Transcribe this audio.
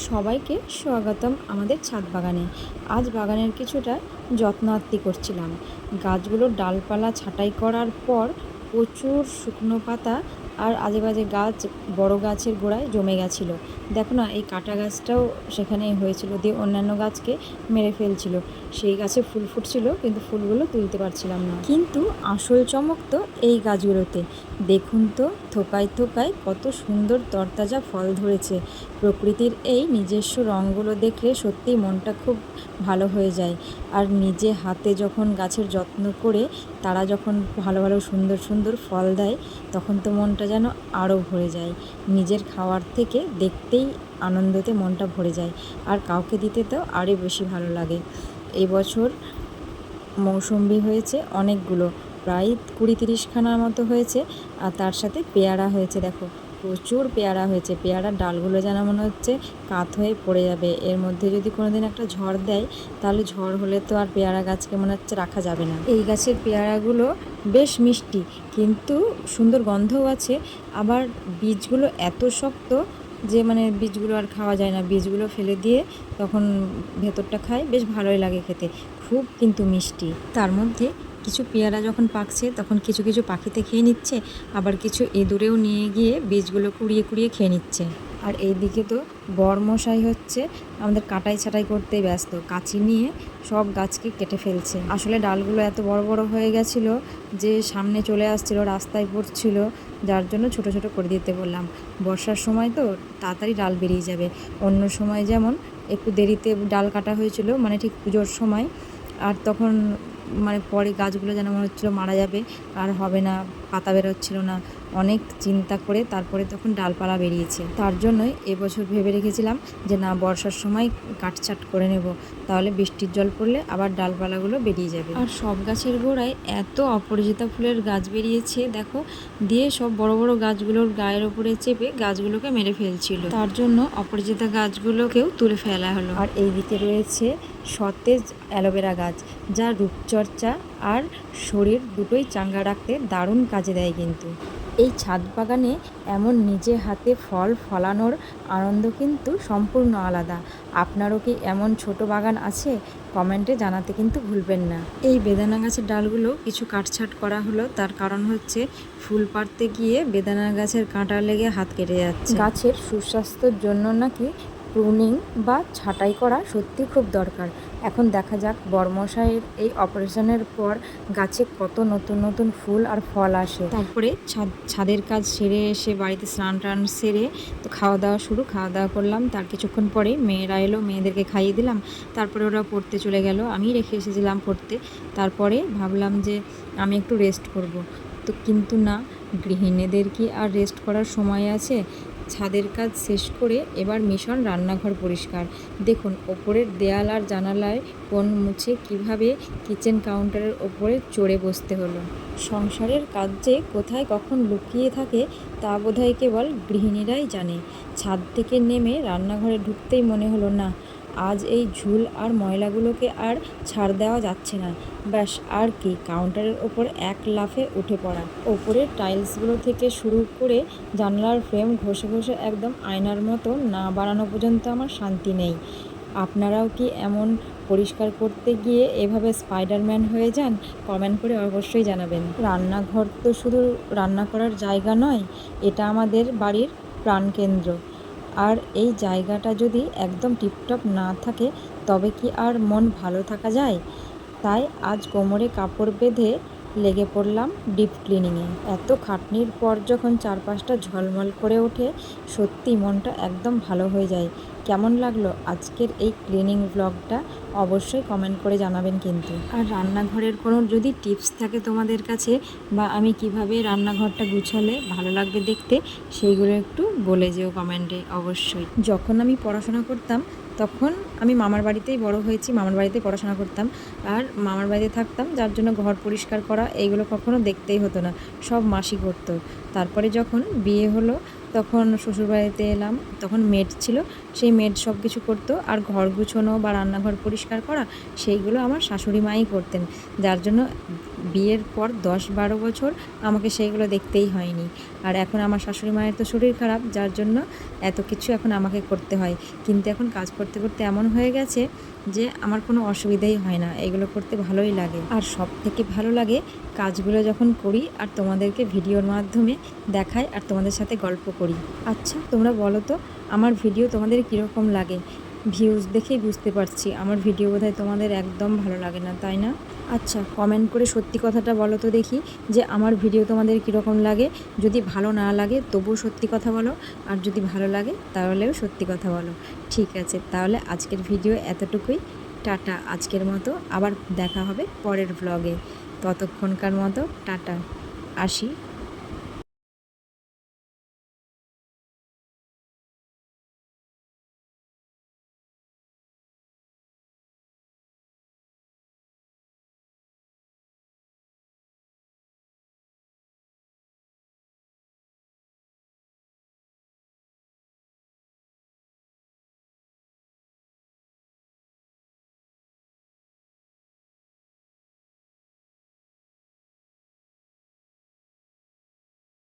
সবাইকে স্বাগতম আমাদের ছাদ বাগানে। আজ বাগানের কিছুটা যত্ন আত্তি করছিলাম। গাছগুলোর ডালপালা ছাঁটাই করার পর প্রচুর শুকনো পাতা আর আজে বাজে গাছ বড় গাছের গোড়ায় জমে গেছিলো। দেখো না, এই কাটা গাছটাও সেখানেই হয়েছিল, দিয়ে অন্যান্য গাছকে মেরে ফেলছিল। সেই গাছে ফুল ফুটছিল, কিন্তু ফুলগুলো তুলতে পারছিলাম না। কিন্তু আসল চমক তো এই গাছগুলোতে। দেখুন তো, থোকায় থোকায় কত সুন্দর তরতাজা ফল ধরেছে। প্রকৃতির এই নিজস্ব রঙগুলো দেখলে সত্যিই মনটা খুব ভালো হয়ে যায়। আর নিজে হাতে যখন গাছের যত্ন করে তারা যখন ভালো ভালো সুন্দর সুন্দর ফল দেয়, তখন তো মনটা যেন আরও ভরে যায়। নিজের খাওয়ার থেকে দেখতেই আনন্দতে মনটা ভরে যায়, আর কাউকে দিতে তো আরও বেশি ভালো লাগে। এবছর মৌসুম্বি হয়েছে অনেকগুলো, প্রায় 20-30খানার মতো হয়েছে। আর তার সাথে পেয়ারা হয়েছে, দেখো প্রচুর পেয়ারা হয়েছে। পেয়ারার ডালগুলো যেন মনে হচ্ছে কাত হয়ে পড়ে যাবে। এর মধ্যে যদি কোনো দিন একটা ঝড় দেয়, তাহলে ঝড় হলে তো আর পেয়ারা গাছকে মনে হচ্ছে রাখা যাবে না। এই গাছের পেয়ারাগুলো বেশ মিষ্টি, কিন্তু সুন্দর গন্ধও আছে। আবার বীজগুলো এত শক্ত যে বীজগুলো আর খাওয়া যায় না। বীজগুলো ফেলে দিয়ে তখন ভেতরটা খাই, বেশ ভালোই লাগে খেতে, খুব কিন্তু মিষ্টি। তার মধ্যে কিছু পেয়ারা যখন পাকছে তখন কিছু কিছু পাখিতে খেয়ে নিচ্ছে, আবার কিছু ইঁদুরেও নিয়ে গিয়ে বীজগুলো কুড়িয়ে কুড়িয়ে খেয়ে নিচ্ছে। আর এইদিকে তো বরমশাই হচ্ছে আমাদের কাটাই ছাঁটাই করতেই ব্যস্ত, কাঁচি নিয়ে সব গাছকে কেটে ফেলছে। আসলে ডালগুলো এত বড় বড় হয়ে গেছিলো যে সামনে চলে আসছিলো, রাস্তায় পড়ছিল, যার জন্য ছোট ছোট করে দিতে বললাম। বর্ষার সময় তো তাড়াতাড়ি ডাল বেরিয়ে যাবে। অন্য সময় যেমন একটু দেরিতে ডাল কাটা হয়েছিল, ঠিক পুজোর সময়, আর তখন পরে গাছগুলো যেন মনে হচ্ছিলো মারা যাবে, আর হবে না, পাতা বেরোচ্ছিলো না। অনেক চিন্তা করে তারপরে তখন ডালপালা বেরিয়েছে। তার জন্যই এবছর ভেবে রেখেছিলাম যে না, বর্ষার সময় কাটছাট করে নেব, তাহলে বৃষ্টির জল পড়লে আবার ডালপালাগুলো বেরিয়ে যাবে। আর সব গাছের গোড়ায় এত অপরাজিতা ফুলের গাছ বেরিয়েছে দেখো, দিয়ে সব বড় বড় গাছগুলোর গায়ের ওপরে চেপে গাছগুলোকে মেরে ফেলছিল। তার জন্য অপরাজিতা গাছগুলোকেও তুলে ফেলা হলো। আর এই দিকে রয়েছে সতেজ অ্যালোভেরা গাছ, যা রূপচর্চা আর শরীর দুটোই চাঙ্গা রাখতে দারুণ কাজে দেয়। কিন্তু এই ছাদ বাগানে এমন নিজে হাতে ফল ফলানোর আনন্দ কিন্তু সম্পূর্ণ আলাদা। আপনারও কি এমন ছোট বাগান আছে? কমেন্টে জানাতে কিন্তু ভুলবেন না। এই বেদানা গাছের ডালগুলো কিছু কাটছাট করা হলো, তার কারণ হচ্ছে ফুল পাড়তে গিয়ে বেদানা গাছের কাঁটা লেগে হাত কেটে যাচ্ছে। গাছের সুস্বাস্থ্যের জন্য নাকি প্রুনিং বা ছাঁটাই করা সত্যি খুব দরকার। এখন দেখা যাক বরমশাইয়ের এই অপারেশনের পর গাছে কত নতুন নতুন ফুল আর ফল আসে। তারপরে ছাদের কাজ সেরে এসে বাড়িতে স্নান টান সেরে তো খাওয়া দাওয়া করলাম। তার কিছুক্ষণ পরে মেয়েরা এলো, মেয়েদেরকে খাইয়ে দিলাম। তারপরে ওরা পড়তে চলে গেল, আমি রেখে এসেছিলাম পড়তে। তারপরে ভাবলাম যে আমি একটু রেস্ট করব, তো কিন্তু না, গৃহিণীদের কি আর রেস্ট করার সময় আছে? ছাদের কাজ শেষ করে এবার মিশন রান্নাঘর পরিষ্কার। দেখুন, ওপরের দেয়াল আর জানালায় কোণ মুছে কিভাবে কিচেন কাউন্টারের ওপরে চড়ে বসতে হলো। সংসারের কাজ যে কোথায় কখন লুকিয়ে থাকে তা বোধহয় কেবল গৃহিণীরাই জানে। ছাদ থেকে নেমে রান্নাঘরে ঢুকতেই মনে হলো, না, আজ এই ঝুল আর ময়লাগুলোকে আর ছাড় দেওয়া যাচ্ছে না। ব্যাস, আর কি, কাউন্টারের ওপর এক লাফে উঠে পড়া। ওপরের টাইলসগুলো থেকে শুরু করে জানলার ফ্রেম ঘষে ঘষে একদম আয়নার মতো না বানানো পর্যন্ত আমার শান্তি নেই। আপনারাও কি এমন পরিষ্কার করতে গিয়ে এভাবে স্পাইডারম্যান হয়ে যান? কমেন্ট করে অবশ্যই জানাবেন। রান্নাঘর তো শুধু রান্না করার জায়গা নয়, এটা আমাদের বাড়ির প্রাণকেন্দ্র। আর এই জায়গাটা যদি একদম টিপটপ না থাকে, তবে কি আর মন ভালো থাকা যায়? তাই আজ কোমরে কাপড় বেঁধে লেগে পড়লাম ডিপ ক্লিনিংয়ে। এত খাটনির পর যখন চারপাশটা ঝলমল করে ওঠে, সত্যি মনটা একদম ভালো হয়ে যায়। কেমন লাগলো আজকের এই ক্লিনিং ব্লগটা? অবশ্যই কমেন্ট করে জানাবেন কিন্তু। আর রান্নাঘরের কোনো যদি টিপস থাকে তোমাদের কাছে, বা আমি কিভাবে রান্নাঘরটা গুছালে ভালো লাগবে দেখতে, সেইগুলো একটু বলে যেও কমেন্টে অবশ্যই। যখন আমি পড়াশোনা করতাম তখন আমি মামার বাড়িতেই বড় হয়েছি, মামার বাড়িতেই পড়াশোনা করতাম আর মামার বাড়িতে থাকতাম, যার জন্য ঘর পরিষ্কার করা এইগুলো কখনো দেখতেই হতো না, সব মাসি করতো। তারপরে যখন বিয়ে হলো তখন শ্বশুরবাড়িতে এলাম, তখন মেড ছিল, সেই মেড সব কিছু করতো। আর ঘর গুছোনো বা রান্নাঘর পরিষ্কার করা সেইগুলো আমার শাশুড়ি মাই করতেন, যার জন্য বিয়ের পর 10-12 বছর আমাকে সেইগুলো দেখতেই হয়নি। আর এখন আমার শাশুড়ি মায়ের তো শরীর খারাপ, যার জন্য এত কিছু এখন আমাকে করতে হয়। কিন্তু এখন কাজ করতে করতে এমন হয়ে গেছে যে আমার কোনো অসুবিধাই হয় না, এগুলো করতে ভালোই লাগে। আর সব থেকে ভালো লাগে কাজগুলো যখন করি আর তোমাদেরকে ভিডিওর মাধ্যমে দেখাই আর তোমাদের সাথে গল্প করি। আচ্ছা তোমরা বলো তো আমার ভিডিও তোমাদের কীরকম লাগে? ভিউজ দেখেই বুঝতে পারছি আমার ভিডিও বোধহয় তোমাদের একদম ভালো লাগে না, তাই না? আচ্ছা কমেন্ট করে সত্যি কথাটা বলো তো দেখি যে আমার ভিডিও তোমাদের কীরকম লাগে। যদি ভালো না লাগে তবুও সত্যি কথা বলো, আর যদি ভালো লাগে তাহলেও সত্যি কথা বলো। ঠিক আছে, তাহলে আজকের ভিডিও এতটুকুই। টাটা আজকের মতো, আবার দেখা হবে পরের ব্লগে। ততক্ষণকার মতো টাটা, আসি।